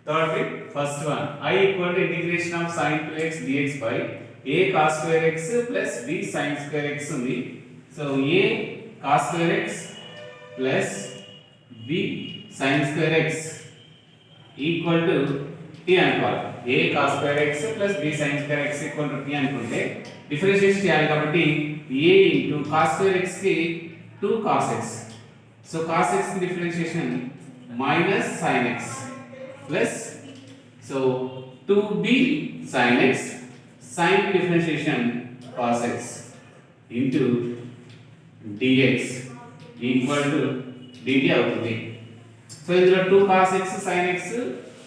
third bit, first one, I equal to integration of sin 2x dx by a cos square x plus b sin square x ఉంది. So a cos square x plus b sin square x equal to t అనుకోవాలి. a cos square x plus b sin square x equal to t అనుకుంటే differentiation చేయాలి కాబట్టి a into cos square x కి 2 cos x. So cos x కి differentiation minus sin x plus so 2b sin x sin differentiation cos x into dx equal to dt అవుతుంది. So ఇందులో 2 cos x sin x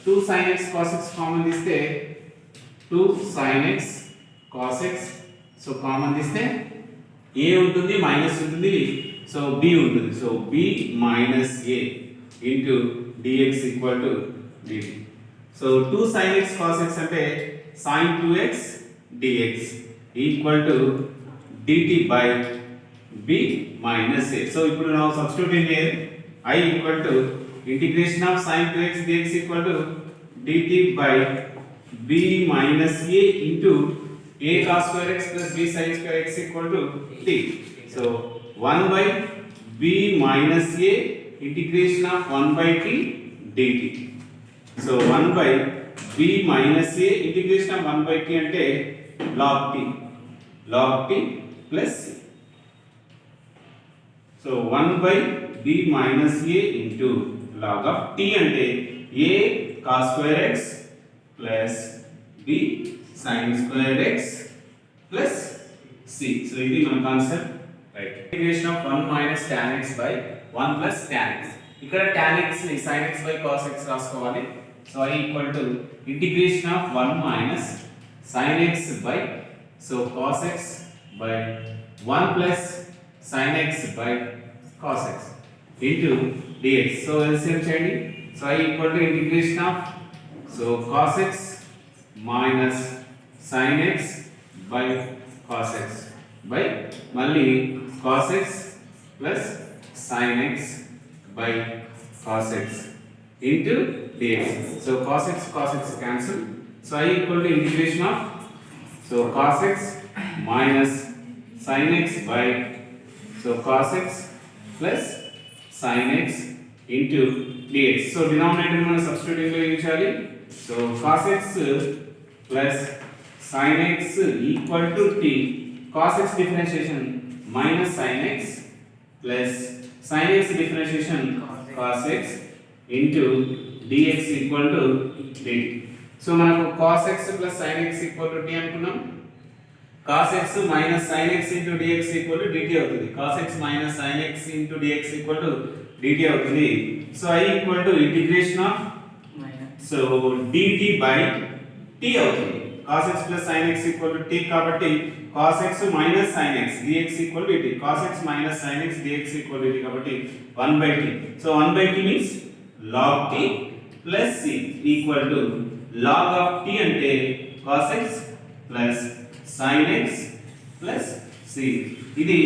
2 sin x cos x common తీస్తే 2 sin x cos x so common తీస్తే a ఉంటుంది minus ఉంటుంది so b ఉంటుంది. So b minus a into dx equal to dt. So 2 sin x cos x అంటే sin 2x dx equal to dt by b minus a. So ఇప్పుడు now substituting here I equal to integration of sin 2x dx equal to dt by b minus a into a cos square x plus b sin square x equal to t. So 1 by b minus a integration of 1 by t dt. So 1 by b minus a integration of 1 by t అంటే log t plus c. So 1 by b minus a into log of t అంటే a cos square x plus b sin square x plus c. So ఇది మన concept right. Integration of 1 minus tan x by 1 plus tan x. ఇక్కడ tan x ని sin x by cos x రాసుకోవాలి. So I equal to integration of 1 minus sin x by so cos x by 1 plus sin x by cos x into dx. So LCM చేయండి. So I equal to integration of so cos x minus sin x by cos x by మళ్ళీ cos x plus sin x by cos x into dx. So cos x cancel. So I equal to integration of so cos x minus sin x by so cos x plus sin x into dx. So denominator మనం substituting లో use చేయాలి. So cos x plus sin x equal to t. Cos x differentiation minus sin x plus sin x differentiation cos x into dx equal to dt. So మనకు cos x plus sin x equal to t అనుకున్నాం. cos x minus sin x into dx equal to dt అవుతుంది. cos x minus sin x into dx equal to dt అవుతుంది. So I equal to integration of so dt by t అవుతుంది. cos x plus sin x equal to t కాబట్టి cos x minus sin x dx equal to dt. cos x minus sin x dx equal to dt కాబట్టి 1 by t. So 1 by t means log t plus c equal to log of t అంటే cos x plus sin x plus c. ఇది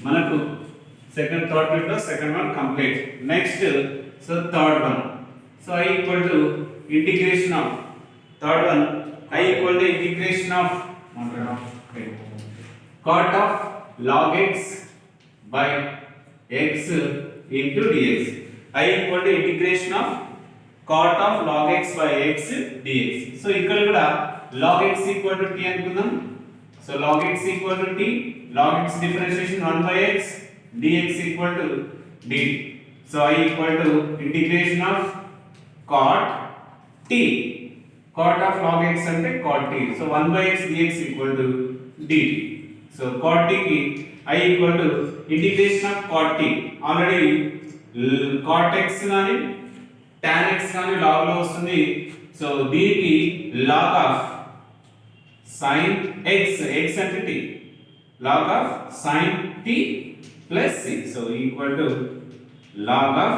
మనకు second third bit లో second one complete. Next so third one. So I equal to integration of third one I equal to integration of cot of log x by x into dx. I equal to integration of cot of log x by x dx. So ఇక్కడ కూడా log x equal to t అనుకుందాం. So log x equal to t, log x differentiation 1 by x dx equal to dt. So I equal to integration of cot t. Cot of log x అంటే cot t. So 1 by x dx equal to dt. So cot t ki I equal to integration of cot t. Already cot x గాని tan x గాని log లో వస్తుంది. So దీనికి log of sin x అంటే t. log of sin t plus c. So equal to log of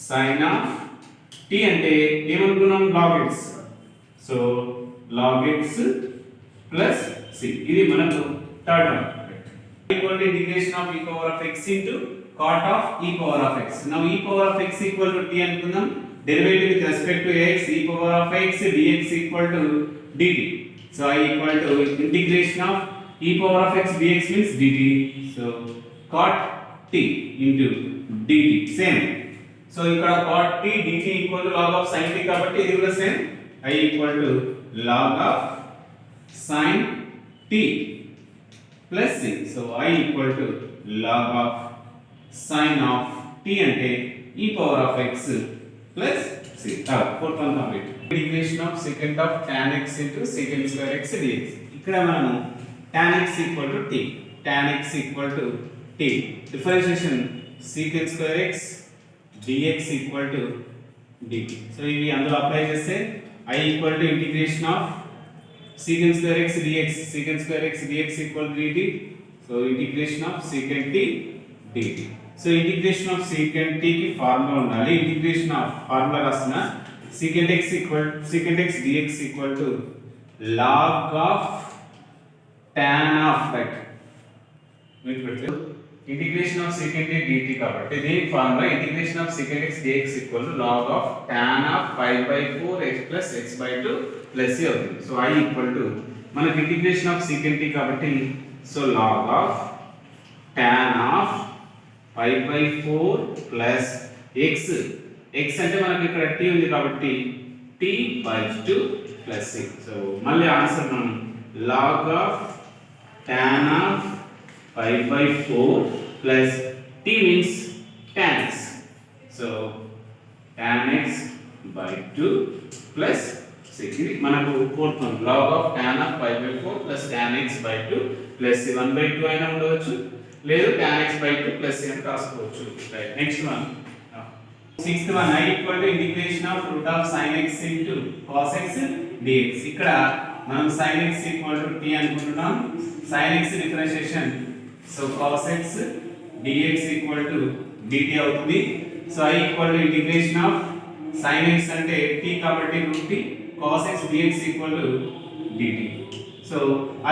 sin of t అంటే ఏమనుకున్నాం log x. So log x plus c. ఇది మనకు third one. equal to integration of e power of x into cot of e power of x. Now e power of x equal to t అనుకుందాం. derivative with respect to x e power of x dx equal to dt. So I equal to integration of e power of x dx means dt. So cot t into dt same. So ఇక్కడ cot t dt equal to log of sin t కాబట్టి ఇది కూడా same. I equal to log of sin t plus c. So I equal to log of sin of t అంటే e power of x plus c. Fourth one complete. Integration of secant of tan x into secant square x dx. ఇక్కడ మనము tan x equal to t. Tan x equal to t. Differentiation secant square x dx equal to dt. So ఇవి అందులో apply చేస్తే I equal to integration of secant square x dx. Secant square x dx equal to dt. So integration of secant t dt. So integration of secant t की formula ఉండాలి. Integration of formula రాస్తున్నా secant x dx equal to log of tan of right. Integration of secant t dt కాబట్టి దీని formula integration of secant x dx equal to log of tan of pi by 4 x plus x by 2 plus c అవుతుంది. So I equal to మనకి integration of secant t కాబట్టి so log of tan of pi by 4 plus x. x అంటే మనకి ఇక్కడ t ఉంది కాబట్టి t by 2 plus c. So మళ్ళీ answer మనం log of tan of pi by 4 plus t means tan x. So tan x by 2 plus c. ఇది మనకు fourth one log of tan of pi by 4 plus tan x by 2 plus c. 1 by 2 అయినా ఉండవచ్చు లేదు tan x by 2 plus c అని రాసుకోవచ్చు. Right. Next one sixth one I equal to integration of root of sin x into cos x dx. ఇక్కడ మనం sin x equal to t అనుకుంటున్నాం. sin x differentiation so cos x dx equal to dt అవుతుంది. So I equal to integration of sin x అంటే t కాబట్టి root t cos x dx equal to dt. So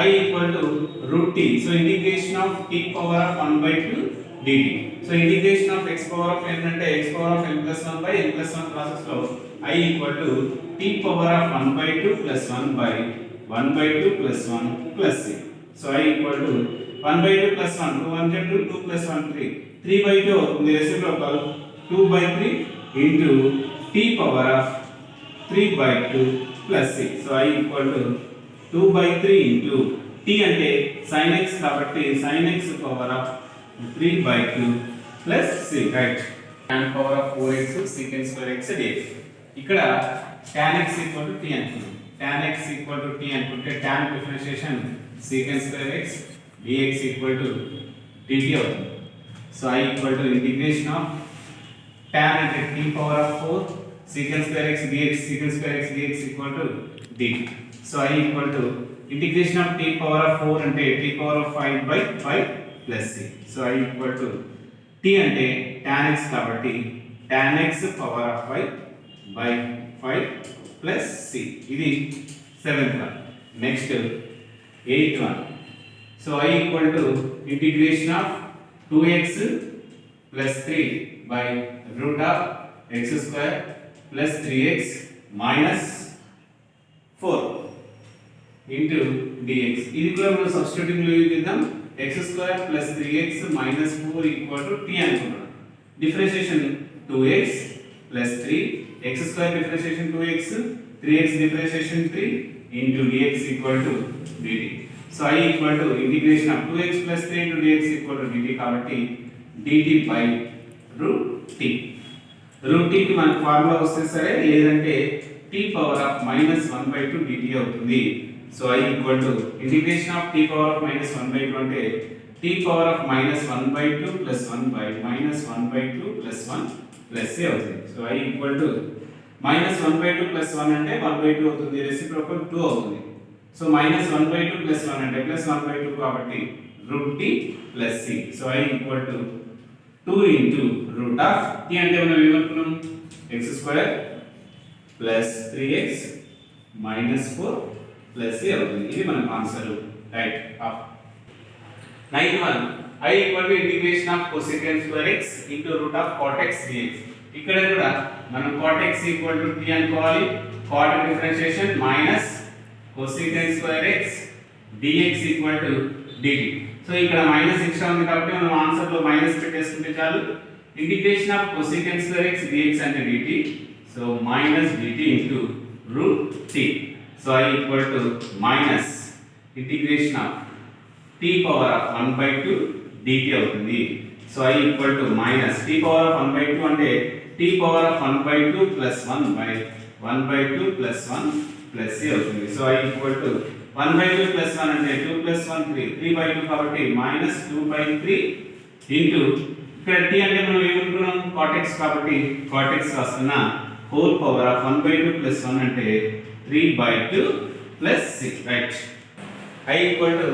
I equal to root t. So integration of t power of 1 by 2 dt. So integration of x power of n అంటే x power of n plus 1 by n plus 1 process లో I equal to t power of 1 by 2 plus 1 by 1 by 2 plus 1 plus c. So I equal to 1 by 2 plus 1 2 1 2 2 plus 1 3 3 by 2 అవుతుంది. Reciprocal 2 by 3 into t power of 3 by 2 plus c. So I equal to 2 by 3 into t అంటే sin x కాబట్టి sin x power of 3 by 2 plus c. Right. Tan power of 4x secant square x dx. ఇక్కడ tan x equal to t అనుకుందాం. tan x equal to t అనుకుంటే tan differentiation secant square x dx equal to dt అవుతుంది. So I equal to integration of tan అంటే t power of 4 secant square x dx equal to dt. So I equal to integration of t power of 4 అంటే t power of 5 by 5 plus c. So I equal to t అంటే tan x కాబట్టి tan x power of 5 by 5 plus c. ఇది 7th one. Next 8th one. So I equal to integration of 2x plus 3 by root of x square plus 3x minus 4 into dx. ఇది కూడా మనం substituting లో use చేద్దాం. x square plus 3x minus 4 equal to t అనుకున్నాం. Differentiation 2x plus 3 x square differentiation 2x 3x differentiation 3 into dx equal to dt. So I equal to integration of 2x plus 3 into dx equal to dt కాబట్టి dt by root t. root t కి మన formula వస్తే సరే లేదంటే t power of minus 1 by 2 dt అవుతుంది. So I equal to integration of t power of minus 1 by 2 అంటే t power of minus 1 by 2 plus 1 by minus 1 by 2 plus 1 plus c అవుతుంది. So I equal to minus 1 by 2 plus 1 అంటే 1 by 2 అవుతుంది. Reciprocal 2 అవుతుంది. So minus 1 by 2 plus 1 అంటే plus 1 by 2 కాబట్టి root t plus c. So I equal to 2 into root of t అంటే మనం ఏమనుకున్నాం x square plus 3x minus 4 plus c అవుతుంది. ఇది మన answer. Right. Ninth one I equal to integration of cosecant square x into root of cot x dx. ఇక్కడ కూడా మనం cot x equal to t అనుకోవాలి. cot differentiation minus cosecant square x dx equal to dt. So ఇక్కడ minus extra ఉంది కాబట్టి మనం answer లో minus పెట్టేసుకుంటే చాలు. Integration of cosecant square x dx అంటే dt. So minus dt into root t. So I equal to minus integration of t power of 1/2 dt అవుతుంది. So I equal to minus t power of 1/2 అంటే t power of 1/2 plus 1/2 plus 1 plus c అవుతుంది. So I equal to 1/2 plus 1 అంటే 2 plus 1 3 3/2 కాబట్టి minus 2/3 into ఇక్కడ t అంటే మనం ఏమనుకున్నాం cot x కాబట్టి cot x రాస్తున్నా హోల్ పవర్ ఆఫ్ 1/2 ప్లస్ 1 అంటే 3/2 plus 6 right. I equal to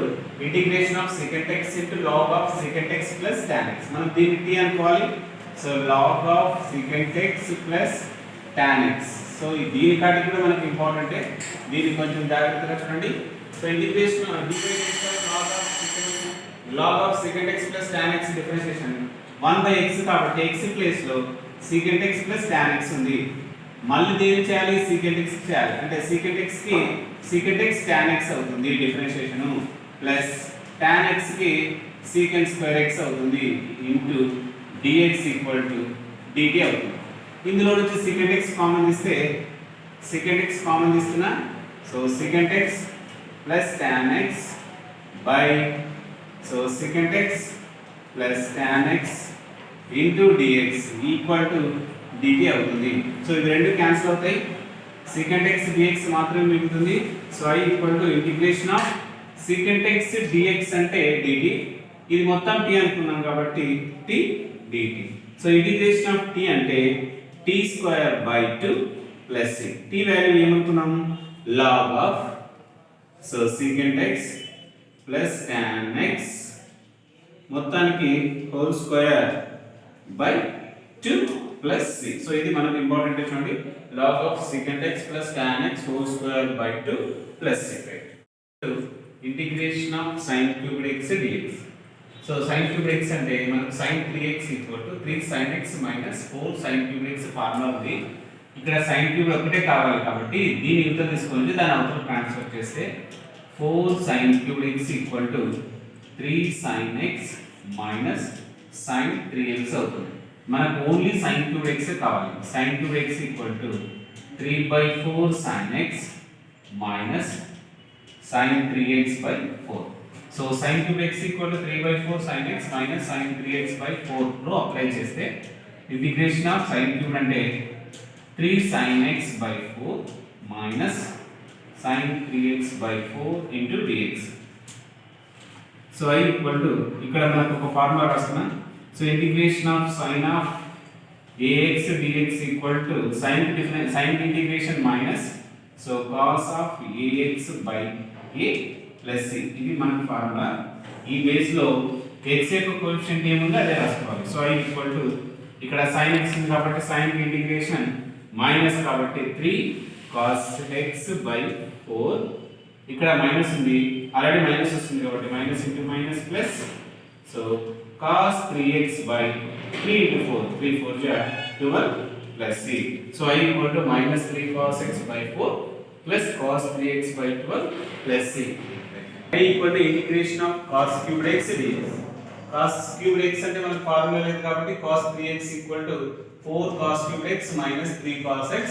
integration of secant x into log of secant x plus tan x. మనం దీన్ని t అనుకోవాలి. So log of secant x plus tan x. So దీని కాటి కూడా మనకి important. దీన్ని కొంచెం జాగ్రత్తగా చూడండి. So integration log of secant x plus tan x differentiation 1/x కాబట్టి x ప్లేస్ లో secant x plus tan x ఉంది. మళ్ళీ దేని చేయాలి secant x చేయాలి అంటే secant x కి secant x tan x అవుతుంది డిఫరెన్షియేషన్ ప్లస్ tan x కి secant స్క్వేర్ x అవుతుంది into dx equal to dt అవుతుంది. ఇందులో నుంచి secant x కామన్ తీస్తే secant x కామన్ తీస్తున్నా. So secant x plus tan x by so secant x plus tan x into dx equal to dt అవుతుంది. So ఇవి రెండు cancel అవుతాయి. secant x dx మాత్రమే మిగులుతుంది. So I equal to integration of secant x dx అంటే dt. ఇది మొత్తం t అనుకున్నాం కాబట్టి t dt. So integration of t అంటే t square by 2 plus c. t value ఏమనుకున్నాం log of so secant x plus tan x మొత్తానికి whole square by 2 plus c. So ఇది మనకు ఇంపార్టెంట్ చూడండి log of secant x plus tan x whole square by 2 plus c. Integration of sin cubed x dx. So sin cubed x అంటే మనకు sin 3x 3 sin x 4 sin cubed x formula ఉంది. ఇక్కడ sin cubed ఒకటే కావాలి కాబట్టి దీని యువతలు తీసుకొని దాని అవతల ట్రాన్స్ఫర్ చేస్తే 4 sin cubed x 3 sin x sin 3x అవుతుంది. మనకు ఓన్లీ sin cubed x కావాలి. sin cubed x 3/4 sin x sin 3x by 4. So sin cubed x 3/4 sin x sin 3x by 4 లో అప్లై చేస్తే ఇంటిగ్రేషన్ ఆఫ్ sin cubed అంటే 3 sin x by 4 sin 3x by 4 into dx. So I equal to ఇక్కడ మనకు ఒక formula రాస్తున్నా. So integration of sin of ax dx equal to sin integration minus so cos of ax by a plus c. ఇది మనకి formula. ఈ base లో x యొక్క coefficient ఏముందో అదే రాసుకోవాలి. సో I ఈక్వల్ టు ఇక్కడ sin x ఉంది కాబట్టి sin ఇంటిగ్రేషన్ మైనస్ కాబట్టి 3 cos x by 4 ఇక్కడ మైనస్ ఉంది ఆల్రెడీ మైనస్ వస్తుంది కాబట్టి minus into minus plus so cos 3x by 3 into 4 3 4 ja 12 plus c. So I equal to minus 3 cos x by 4 plus cos 3x by 12 plus c. I equal to integration of cos cubed x dx. Cos cubed x అంటే మనకు formula లేదు కాబట్టి cos 3x equal to 4 cos cubed x minus 3 cos x.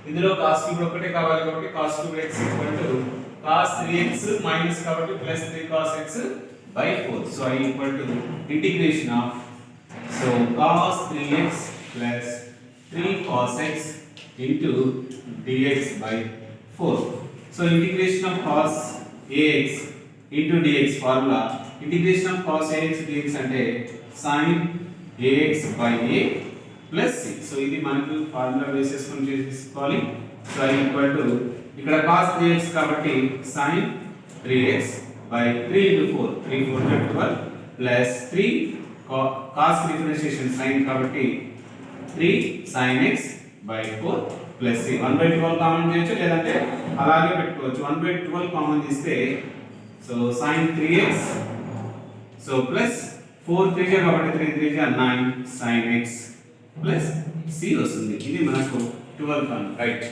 ఇందులో cos cubed ఒకటే కావాలి కాబట్టి cos cubed x equal to cos 3x minus కాబట్టి plus 3 cos x by 4. So I equal to integration of so cos 3x plus 3 cos x into dx by 4. So integration of cos ax into dx formula integration of cos ax dx అంటే sin ax by a plus c. So ఇది మనకు formula వేసేసుకొని చేసుకోవాలి. So I equal to ఇక్కడ cos 3x కాబట్టి sin 3x by 3 into 4 3 4 12 plus 3 cos differentiation sin కాబట్టి 3 sin x by 4 plus c. 1/12 common చేయొచ్చు లేదంటే అలాగే పెట్టుకోవచ్చు. 1/12 కామన్ తీస్తే so sin 3x so plus 4 3 కాబట్టి 3 3 9 sin x plus సి వస్తుంది. ఇది మనకు 12th వన్ రైట్.